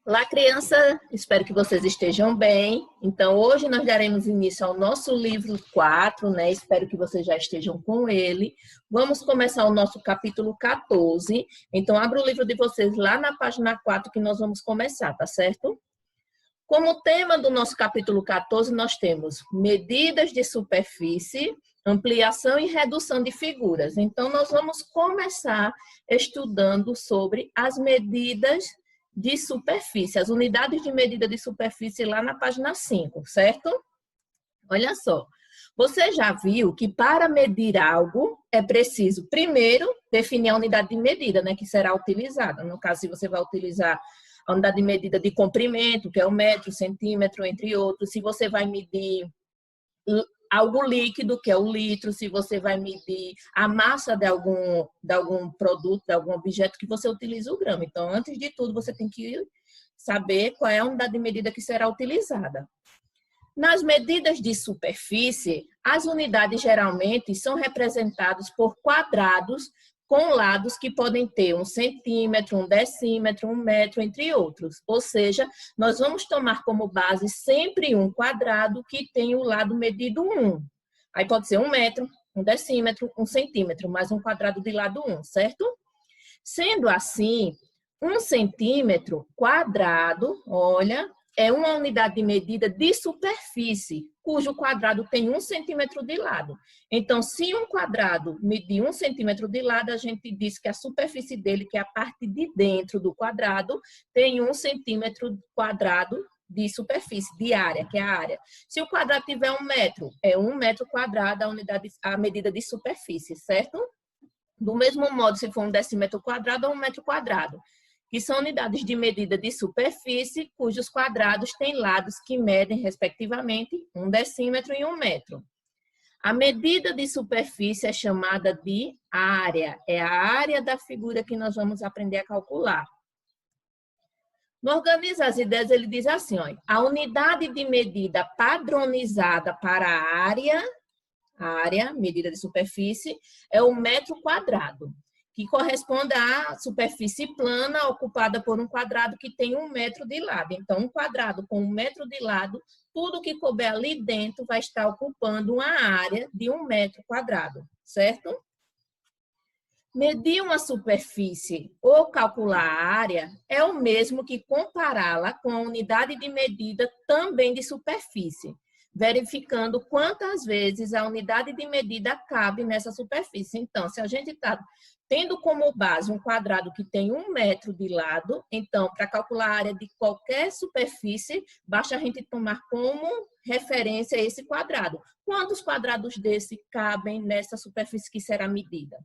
Olá, criança! Espero que vocês estejam bem. Então, hoje nós daremos início ao nosso livro 4, né? Espero que vocês já estejam com ele. Vamos começar o nosso capítulo 14. Então, abra o livro de vocês lá na página 4 que nós vamos começar, tá certo? Como tema do nosso capítulo 14, nós temos medidas de superfície, ampliação e redução de figuras. Então, nós vamos começar estudando sobre as medidas de superfície, as unidades de medida de superfície lá na página 5, certo? Olha só, você já viu que para medir algo é preciso, primeiro, definir a unidade de medida, né, que será utilizada. No caso, se você vai utilizar a unidade de medida de comprimento, que é o metro, centímetro, entre outros, se você vai medir algo líquido, que é o litro, se você vai medir a massa de algum produto, de algum objeto, que você utiliza o grama. Então, antes de tudo, você tem que saber qual é a unidade de medida que será utilizada. Nas medidas de superfície, as unidades geralmente são representadas por quadrados com lados que podem ter 1 centímetro, 1 decímetro, 1 metro, entre outros. Ou seja, nós vamos tomar como base sempre um quadrado que tem o lado medido 1. Aí pode ser 1 metro, 1 decímetro, 1 centímetro, mais um quadrado de lado 1, certo? Sendo assim, 1 centímetro quadrado, olha, é uma unidade de medida de superfície, cujo quadrado tem 1 centímetro de lado. Então, se um quadrado medir 1 centímetro de lado, a gente diz que a superfície dele, que é a parte de dentro do quadrado, tem 1 centímetro quadrado de superfície, de área, que é a área. Se o quadrado tiver 1 metro, é 1 metro quadrado a medida de superfície, certo? Do mesmo modo, se for 1 decímetro quadrado ou 1 metro quadrado, que são unidades de medida de superfície, cujos quadrados têm lados que medem, respectivamente, 1 decímetro e 1 metro. A medida de superfície é chamada de área. É a área da figura que nós vamos aprender a calcular. No Organiza as Ideias, ele diz assim, ó, a unidade de medida padronizada para a área, medida de superfície, é o metro quadrado, que corresponde à superfície plana ocupada por um quadrado que tem 1 metro de lado. Então, um quadrado com 1 metro de lado, tudo que couber ali dentro vai estar ocupando uma área de 1 metro quadrado, certo? Medir uma superfície ou calcular a área é o mesmo que compará-la com a unidade de medida também de superfície, verificando quantas vezes a unidade de medida cabe nessa superfície. Então, se a gente está tendo como base um quadrado que tem 1 metro de lado, então, para calcular a área de qualquer superfície, basta a gente tomar como referência esse quadrado. Quantos quadrados desse cabem nessa superfície que será medida?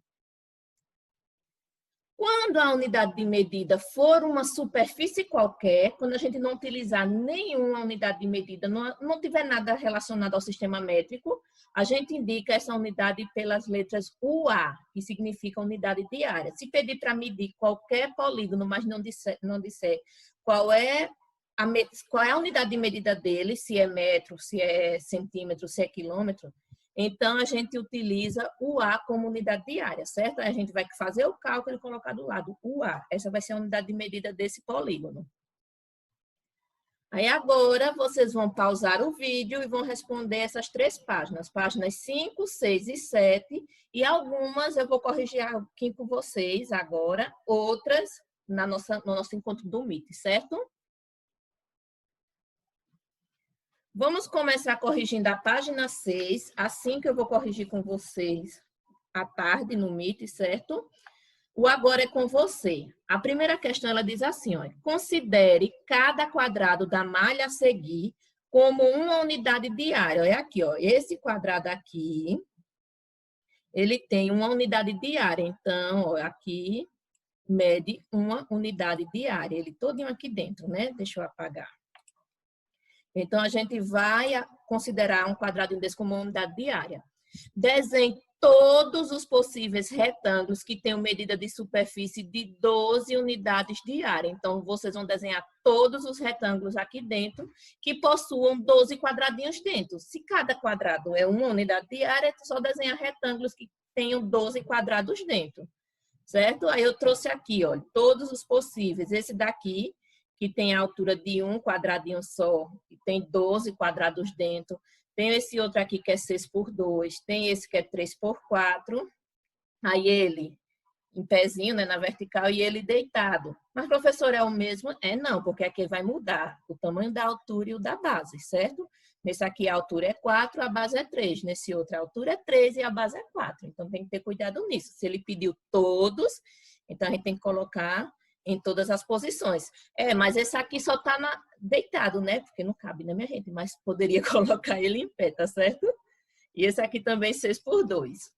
Quando a unidade de medida for uma superfície qualquer, quando a gente não utilizar nenhuma unidade de medida, não tiver nada relacionado ao sistema métrico, a gente indica essa unidade pelas letras UA, que significa unidade de área. Se pedir para medir qualquer polígono, mas não disser qual é a unidade de medida dele, se é metro, se é centímetro, se é quilômetro, então, a gente utiliza o A como unidade de área, certo? Aí a gente vai fazer o cálculo e colocar do lado o A. Essa vai ser a unidade de medida desse polígono. Aí agora, vocês vão pausar o vídeo e vão responder essas 3 páginas. Páginas 5, 6 e 7. E algumas eu vou corrigir aqui com vocês agora. Outras no nosso encontro do Meet, certo? Vamos começar corrigindo a página 6, assim que eu vou corrigir com vocês à tarde no Meet, certo? O agora é com você. A primeira questão, ela diz assim, ó, considere cada quadrado da malha a seguir como uma unidade de área. Olha aqui, ó, esse quadrado aqui, ele tem uma unidade de área. Então, ó, aqui mede uma unidade de área. Ele todinho aqui dentro, né? Deixa eu apagar. Então, a gente vai considerar um quadrado desse como uma unidade de área. Desenhe todos os possíveis retângulos que tenham medida de superfície de 12 unidades de área. Então, vocês vão desenhar todos os retângulos aqui dentro que possuam 12 quadradinhos dentro. Se cada quadrado é uma unidade de área, é só desenhar retângulos que tenham 12 quadrados dentro. Certo? Aí eu trouxe aqui, olha, todos os possíveis. Esse daqui, que tem a altura de um quadradinho só, e tem 12 quadrados dentro. Tem esse outro aqui que é 6 por 2, tem esse que é 3 por 4. Aí ele em pezinho, né, na vertical, e ele deitado. Mas, professor, é o mesmo? É não, porque aqui vai mudar o tamanho da altura e o da base, certo? Nesse aqui a altura é 4, a base é 3. Nesse outro a altura é 3 e a base é 4. Então, tem que ter cuidado nisso. Se ele pediu todos, então a gente tem que colocar em todas as posições. Mas esse aqui só está deitado, né? Porque não cabe, né, minha gente? Mas poderia colocar ele em pé, tá certo? E esse aqui também 6 por 2.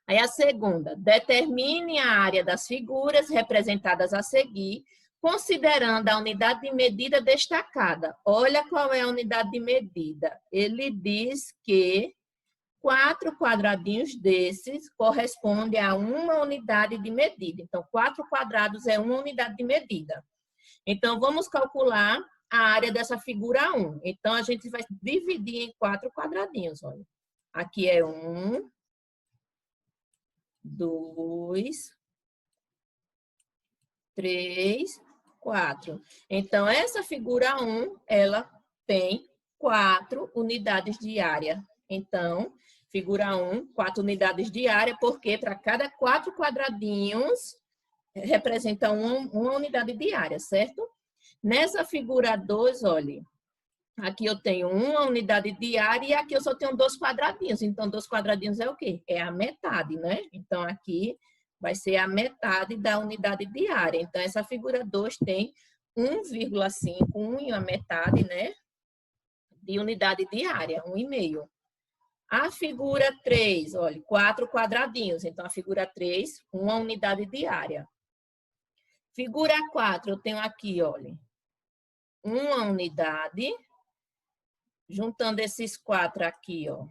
Aí a segunda, determine a área das figuras representadas a seguir, considerando a unidade de medida destacada. Olha qual é a unidade de medida. Ele diz que 4 quadradinhos desses correspondem a uma unidade de medida. Então, 4 quadrados é uma unidade de medida. Então, vamos calcular a área dessa figura 1. Então, a gente vai dividir em 4 quadradinhos. Olha. Aqui é 1, 2, 3, 4. Então, essa figura 1, ela tem 4 unidades de área. Então, figura 1, 4 unidades de área, porque para cada 4 quadradinhos representa uma unidade de área, certo? Nessa figura 2, olha, aqui eu tenho uma unidade de área e aqui eu só tenho 2 quadradinhos. Então, 2 quadradinhos é o quê? É a metade, né? Então, aqui vai ser a metade da unidade de área. Então, essa figura 2 tem 1,5, 1 e a metade, né? De unidade de área, 1,5. A figura 3, olha, 4 quadradinhos. Então, a figura 3, uma unidade de área. Figura 4, eu tenho aqui, olha, uma unidade. Juntando esses 4 aqui, ó,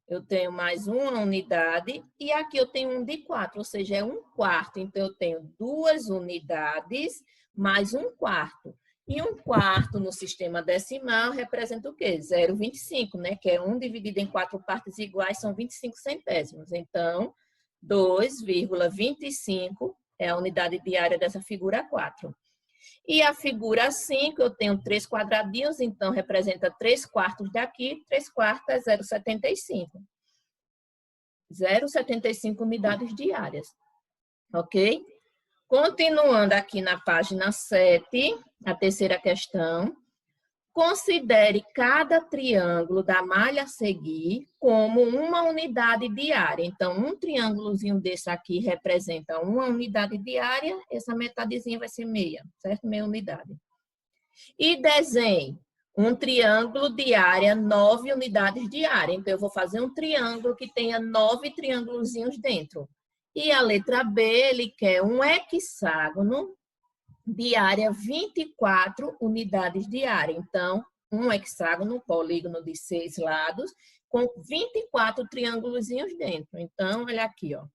eu tenho mais uma unidade e aqui eu tenho um de 4, ou seja, é 1/4. Então, eu tenho 2 unidades mais 1/4. E 1/4 no sistema decimal representa o quê? 0,25, né? Que é 1 dividido em 4 partes iguais, são 25 centésimos. Então, 2,25 é a unidade de área dessa figura 4. E a figura 5, eu tenho 3 quadradinhos, então representa 3/4 daqui, 3/4 é 0,75. 0,75 unidades diárias, ok? Continuando aqui na página 7, a terceira questão. Considere cada triângulo da malha a seguir como uma unidade diária. Então, um triângulozinho desse aqui representa uma unidade diária, essa metadezinha vai ser meia, certo? Meia unidade. E desenhe um triângulo de área 9 unidades de área. Então, eu vou fazer um triângulo que tenha 9 triângulozinhos dentro. E a letra B, ele quer um hexágono de área 24 unidades de área. Então, um hexágono, um polígono de 6 lados, com 24 triângulozinhos dentro. Então, olha aqui, ó.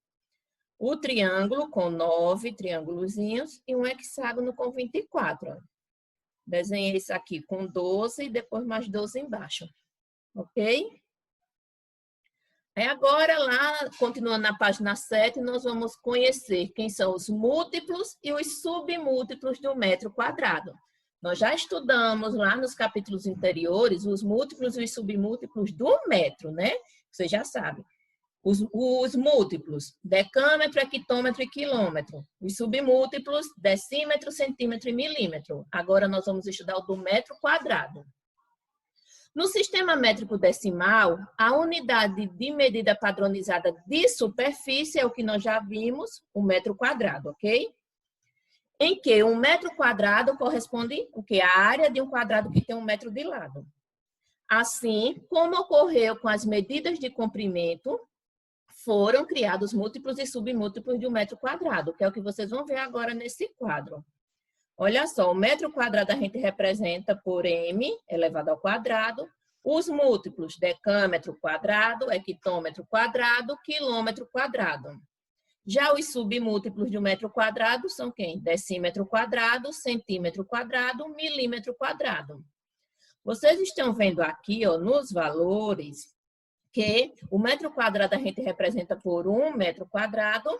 O triângulo com 9 triângulozinhos e um hexágono com 24. Ó. Desenhei isso aqui com 12 e depois mais 12 embaixo. Ok? Agora, lá, continuando na página 7, nós vamos conhecer quem são os múltiplos e os submúltiplos do metro quadrado. Nós já estudamos lá nos capítulos anteriores os múltiplos e os submúltiplos do metro, né? Você já sabe. Os múltiplos, decâmetro, hectômetro e quilômetro. Os submúltiplos, decímetro, centímetro e milímetro. Agora nós vamos estudar o do metro quadrado. No sistema métrico decimal, a unidade de medida padronizada de superfície é o que nós já vimos, o metro quadrado, ok? Em que um metro quadrado corresponde o que? A área de um quadrado que tem 1 metro de lado. Assim, como ocorreu com as medidas de comprimento, foram criados múltiplos e submúltiplos de 1 metro quadrado, que é o que vocês vão ver agora nesse quadro. Olha só, o metro quadrado a gente representa por m elevado ao quadrado. Os múltiplos, decâmetro quadrado, hectômetro quadrado, quilômetro quadrado. Já os submúltiplos de 1 metro quadrado são quem? Decímetro quadrado, centímetro quadrado, milímetro quadrado. Vocês estão vendo aqui, ó, nos valores, que o metro quadrado a gente representa por 1 metro quadrado.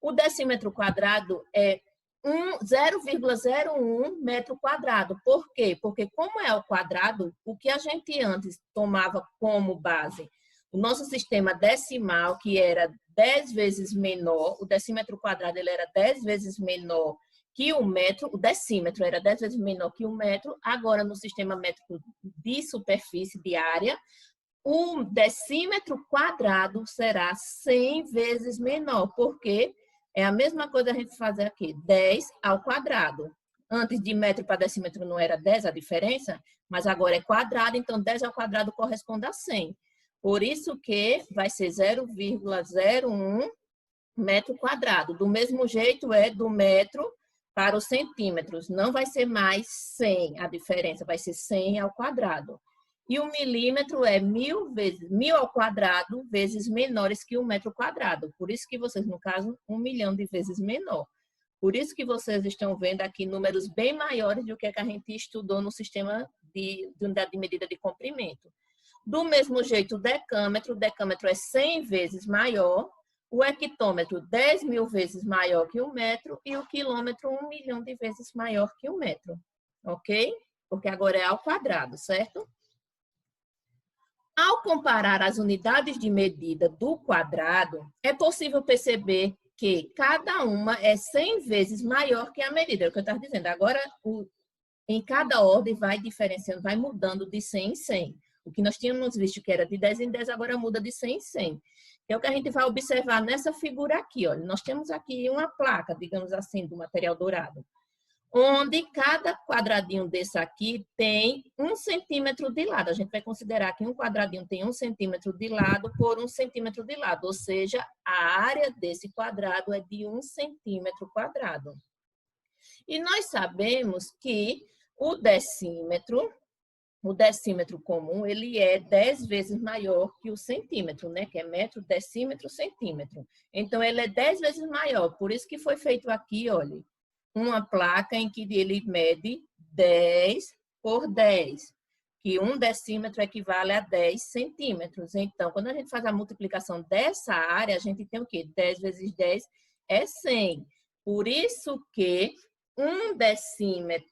O decímetro quadrado é 0,01 metro quadrado. Por quê? Porque como é ao quadrado, o que a gente antes tomava como base, o nosso sistema decimal, que era 10 vezes menor, o decímetro quadrado ele era 10 vezes menor que o metro, o decímetro era 10 vezes menor que o metro, agora no sistema métrico de superfície, de área, o decímetro quadrado será 100 vezes menor, porque é a mesma coisa a gente fazer aqui, 10 ao quadrado. Antes de metro para decímetro não era 10 a diferença, mas agora é quadrado, então 10 ao quadrado corresponde a 100. Por isso que vai ser 0,01 metro quadrado. Do mesmo jeito é do metro para os centímetros. Não vai ser mais 100 a diferença, vai ser 100 ao quadrado. E o milímetro é 1000 ao quadrado vezes menores que 1 metro quadrado. Por isso que vocês, no caso, 1 milhão de vezes menor. Por isso que vocês estão vendo aqui números bem maiores do que a gente estudou no sistema de unidade de medida de comprimento. Do mesmo jeito, o decâmetro é 100 vezes maior, o hectômetro 10 mil vezes maior que o metro e o quilômetro 1 milhão de vezes maior que o metro, ok? Porque agora é ao quadrado, certo? Ao comparar as unidades de medida do quadrado, é possível perceber que cada uma é 100 vezes maior que a medida, é o que eu estava dizendo. Agora, em cada ordem vai diferenciando, vai mudando de 100 em 100. O que nós tínhamos visto que era de 10 em 10, agora muda de 100 em 100. É o que a gente vai observar nessa figura aqui. Olha. Nós temos aqui uma placa, digamos assim, do material dourado, onde cada quadradinho desse aqui tem 1 centímetro de lado. A gente vai considerar que um quadradinho tem 1 centímetro de lado por 1 centímetro de lado, ou seja, a área desse quadrado é de 1 centímetro quadrado. E nós sabemos que o decímetro comum, ele é 10 vezes maior que o centímetro, né? Que é metro, decímetro, centímetro. Então, ele é 10 vezes maior. Por isso que foi feito aqui, olha, uma placa em que ele mede 10 por 10, que 1 decímetro equivale a 10 centímetros. Então, quando a gente faz a multiplicação dessa área, a gente tem o quê? 10 vezes 10 é 100. Por isso que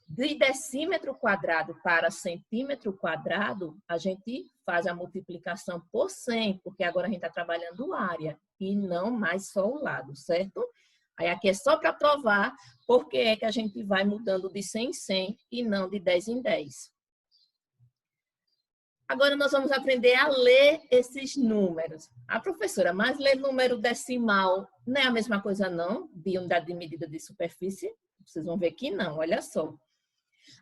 de decímetro quadrado para centímetro quadrado, a gente faz a multiplicação por 100, porque agora a gente está trabalhando área e não mais só o lado, certo? Aí aqui é só para provar por que é que a gente vai mudando de 100 em 100 e não de 10 em 10. Agora nós vamos aprender a ler esses números. A professora, mas ler número decimal não é a mesma coisa não, de unidade de medida de superfície? Vocês vão ver que não, olha só.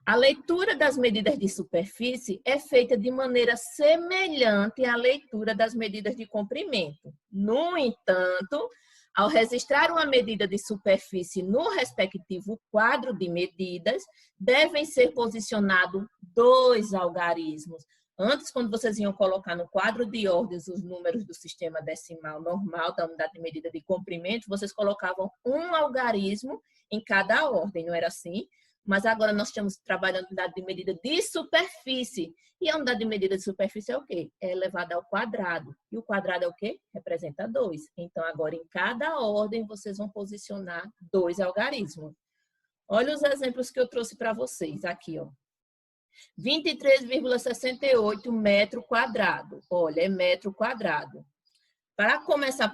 A leitura das medidas de superfície é feita de maneira semelhante à leitura das medidas de comprimento. No entanto, ao registrar uma medida de superfície no respectivo quadro de medidas, devem ser posicionados 2 algarismos. Antes, quando vocês iam colocar no quadro de ordens os números do sistema decimal normal, da unidade de medida de comprimento, vocês colocavam um algarismo em cada ordem, não era assim? Mas agora nós estamos trabalhando a unidade de medida de superfície. E a unidade de medida de superfície é o quê? É elevada ao quadrado. E o quadrado é o quê? Representa 2. Então, agora, em cada ordem, vocês vão posicionar 2 algarismos. Olha os exemplos que eu trouxe para vocês aqui, ó. 23,68 metro quadrado. Olha, é metro quadrado. Para começar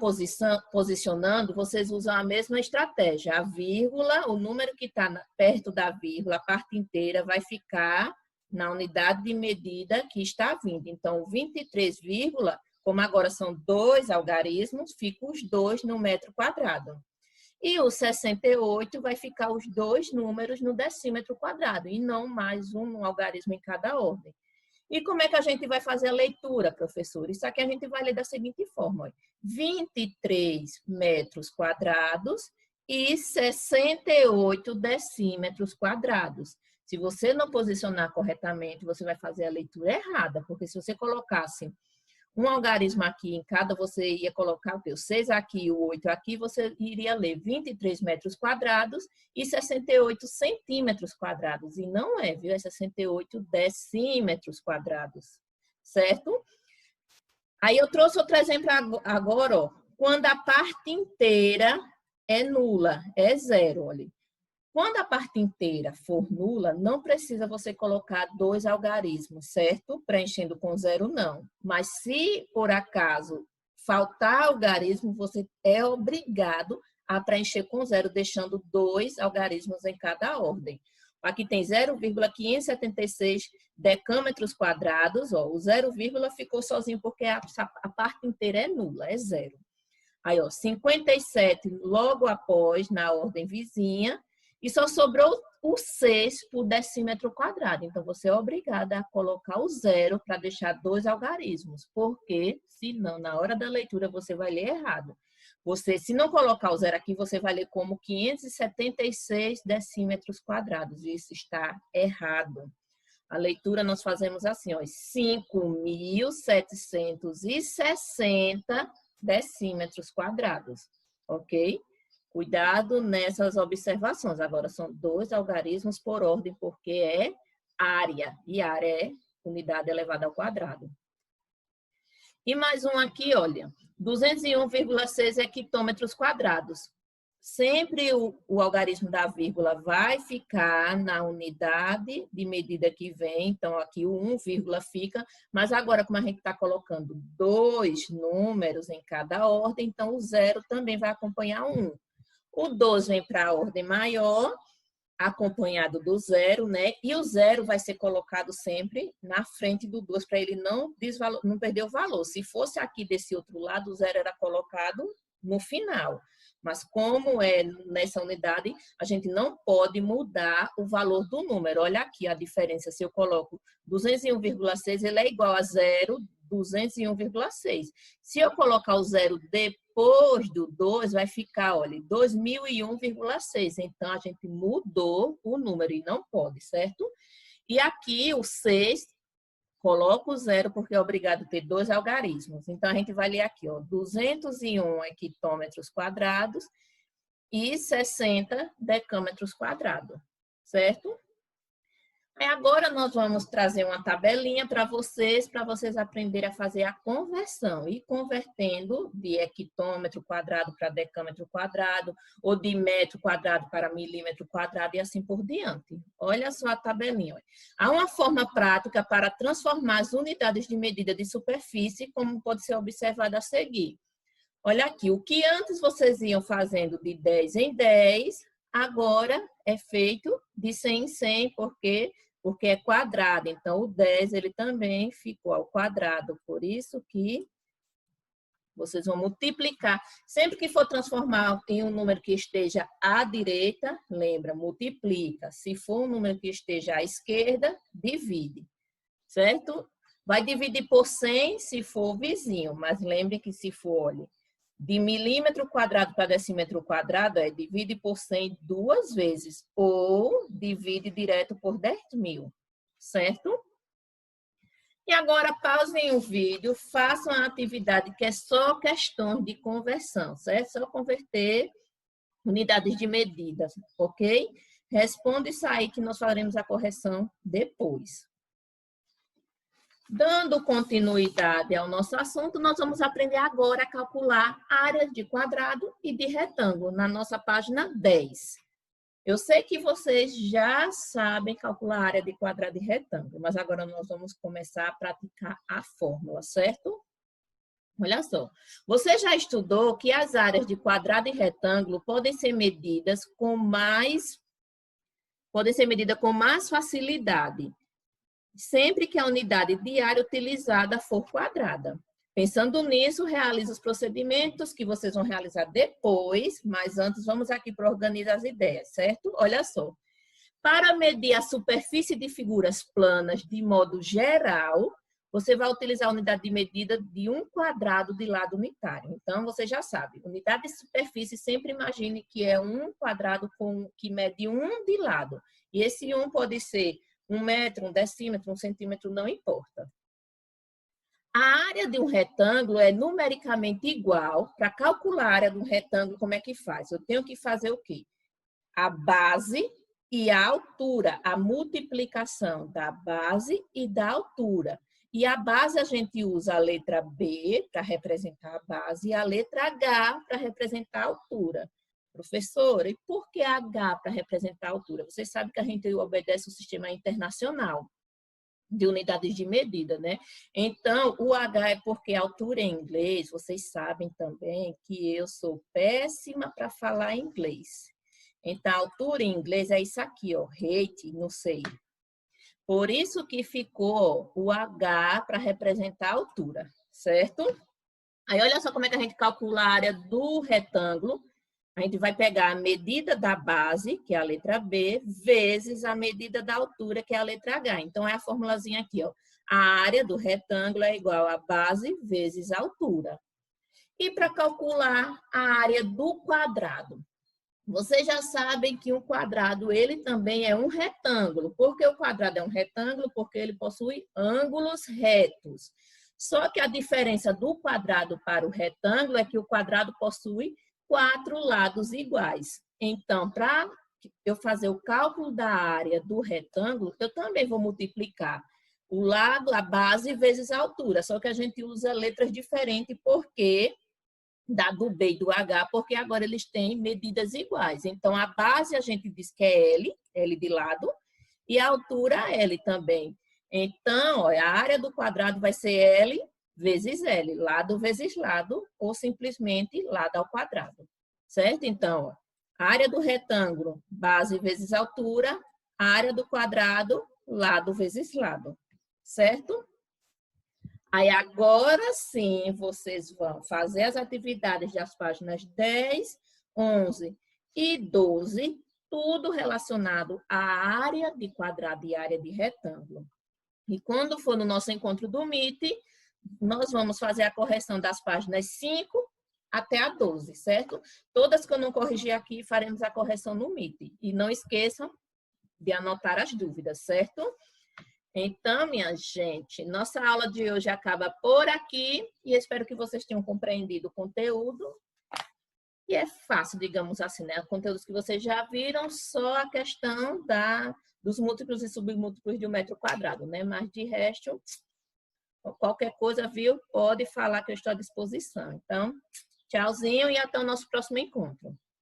posicionando, vocês usam a mesma estratégia. A vírgula, o número que está perto da vírgula, a parte inteira, vai ficar na unidade de medida que está vindo. Então, 23, como agora são 2 algarismos, fica os 2 no metro quadrado. E o 68 vai ficar os 2 números no decímetro quadrado, e não mais um algarismo em cada ordem. E como é que a gente vai fazer a leitura, professor? Isso aqui a gente vai ler da seguinte forma. Olha. 23 metros quadrados e 68 decímetros quadrados. Se você não posicionar corretamente, você vai fazer a leitura errada, porque se você colocasse um algarismo aqui em cada, você ia colocar o 6 aqui e o 8 aqui, você iria ler 23 metros quadrados e 68 centímetros quadrados. E não é, viu? É 68 decímetros quadrados, certo? Aí eu trouxe outro exemplo agora, ó. Quando a parte inteira é nula, é 0, olha. Quando a parte inteira for nula, não precisa você colocar 2 algarismos, certo? Preenchendo com 0, não. Mas se, por acaso, faltar algarismo, você é obrigado a preencher com 0, deixando 2 algarismos em cada ordem. Aqui tem 0,576 decâmetros quadrados. Ó, o 0, ficou sozinho porque a parte inteira é nula, é 0. Aí, ó, 57 logo após, na ordem vizinha. E só sobrou o 6 por decímetro quadrado. Então, você é obrigada a colocar o 0 para deixar 2 algarismos. Porque, senão, na hora da leitura, você vai ler errado. Você, se não colocar o 0 aqui, você vai ler como 576 decímetros quadrados. E isso está errado. A leitura nós fazemos assim, ó, 5.760 decímetros quadrados, ok? Cuidado nessas observações. Agora, são 2 algarismos por ordem, porque é área. E área é unidade elevada ao quadrado. E mais um aqui, olha. 201,6 hectômetros quadrados. Sempre o algarismo da vírgula vai ficar na unidade de medida que vem. Então, aqui o 1, fica. Mas agora, como a gente está colocando 2 números em cada ordem, então o 0 também vai acompanhar o 1. O 2 vem para a ordem maior, acompanhado do 0, né? E o 0 vai ser colocado sempre na frente do 2, para ele não perder o valor. Se fosse aqui desse outro lado, o 0 era colocado no final. Mas como é nessa unidade, a gente não pode mudar o valor do número. Olha aqui a diferença. Se eu coloco 201,6, ele é igual a 0, 201,6. Se eu colocar o 0 depois do 2, vai ficar, olha, 2001,6. Então, a gente mudou o número e não pode, certo? E aqui o 6, coloca o 0 porque é obrigado a ter 2 algarismos. Então, a gente vai ler aqui, ó, 201 hectômetros quadrados e 60 decâmetros quadrados, certo? Aí agora nós vamos trazer uma tabelinha para vocês aprenderem a fazer a conversão. E convertendo de hectômetro quadrado para decâmetro quadrado, ou de metro quadrado para milímetro quadrado e assim por diante. Olha só a tabelinha. Olha. Há uma forma prática para transformar as unidades de medida de superfície, como pode ser observado a seguir. Olha aqui, o que antes vocês iam fazendo de 10 em 10, agora é feito de 100 em 100, porque é quadrado. Então, o 10, ele também ficou ao quadrado. Por isso que vocês vão multiplicar. Sempre que for transformar em um número que esteja à direita, lembra, multiplica. Se for um número que esteja à esquerda, divide. Certo? Vai dividir por 100 se for vizinho. Mas lembre que se for, olha, de milímetro quadrado para decímetro quadrado, divide por 100 2 vezes, ou divide direto por 10.000, certo? E agora, pausem o vídeo, façam a atividade que é só questão de conversão, certo? Só converter unidades de medidas, ok? Responda isso aí que nós faremos a correção depois. Dando continuidade ao nosso assunto, nós vamos aprender agora a calcular áreas de quadrado e de retângulo, na nossa página 10. Eu sei que vocês já sabem calcular a área de quadrado e retângulo, mas agora nós vamos começar a praticar a fórmula, certo? Olha só, você já estudou que as áreas de quadrado e retângulo podem ser medidas com mais facilidade, sempre que a unidade de área utilizada for quadrada. Pensando nisso, realize os procedimentos que vocês vão realizar depois, mas antes vamos aqui para organizar as ideias, certo? Olha só. Para medir a superfície de figuras planas de modo geral, você vai utilizar a unidade de medida de 1 quadrado de lado unitário. Então, você já sabe, unidade de superfície, sempre imagine que é 1 quadrado que mede 1 de lado. E esse 1 pode ser 1 metro, 1 decímetro, 1 centímetro, não importa. A área de um retângulo é numericamente igual. Para calcular a área de um retângulo, como é que faz? Eu tenho que fazer o quê? A base e a altura, a multiplicação da base e da altura. E a base a gente usa a letra B para representar a base e a letra H para representar a altura. Professora, e por que H para representar a altura? Vocês sabem que a gente obedece o sistema internacional de unidades de medida, né? Então, o H é porque a altura em inglês, vocês sabem também que eu sou péssima para falar inglês. Então, a altura em inglês é isso aqui, ó, height, não sei. Por isso que ficou o H para representar a altura, certo? Aí, olha só como é que a gente calcula a área do retângulo. A gente vai pegar a medida da base, que é a letra B, vezes a medida da altura, que é a letra H. Então, é a formulazinha aqui, ó. A área do retângulo é igual a base vezes a altura. E para calcular a área do quadrado? Vocês já sabem que um quadrado, ele também é um retângulo. Por que o quadrado é um retângulo? Porque ele possui ângulos retos. Só que a diferença do quadrado para o retângulo é que o quadrado possui 4 lados iguais. Então, para eu fazer o cálculo da área do retângulo, eu também vou multiplicar o lado, a base, vezes a altura. Só que a gente usa letras diferentes porque do B e do H, porque agora eles têm medidas iguais. Então, a base a gente diz que é L, L de lado, e a altura L também. Então, ó, a área do quadrado vai ser L vezes L, lado vezes lado, ou simplesmente lado ao quadrado, certo? Então, ó, a área do retângulo, base vezes altura, a área do quadrado, lado vezes lado, certo? Aí agora sim vocês vão fazer as atividades das páginas 10, 11 e 12, tudo relacionado à área de quadrado e área de retângulo. E quando for no nosso encontro do Meet, nós vamos fazer a correção das páginas 5 até a 12, certo? Todas que eu não corrigi aqui, faremos a correção no Meet. E não esqueçam de anotar as dúvidas, certo? Então, minha gente, nossa aula de hoje acaba por aqui e espero que vocês tenham compreendido o conteúdo. E é fácil, digamos assim, né? Conteúdos que vocês já viram, só a questão dos múltiplos e submúltiplos de 1 metro quadrado, né? Mas de resto, qualquer coisa, viu? Pode falar que eu estou à disposição. Então, tchauzinho e até o nosso próximo encontro.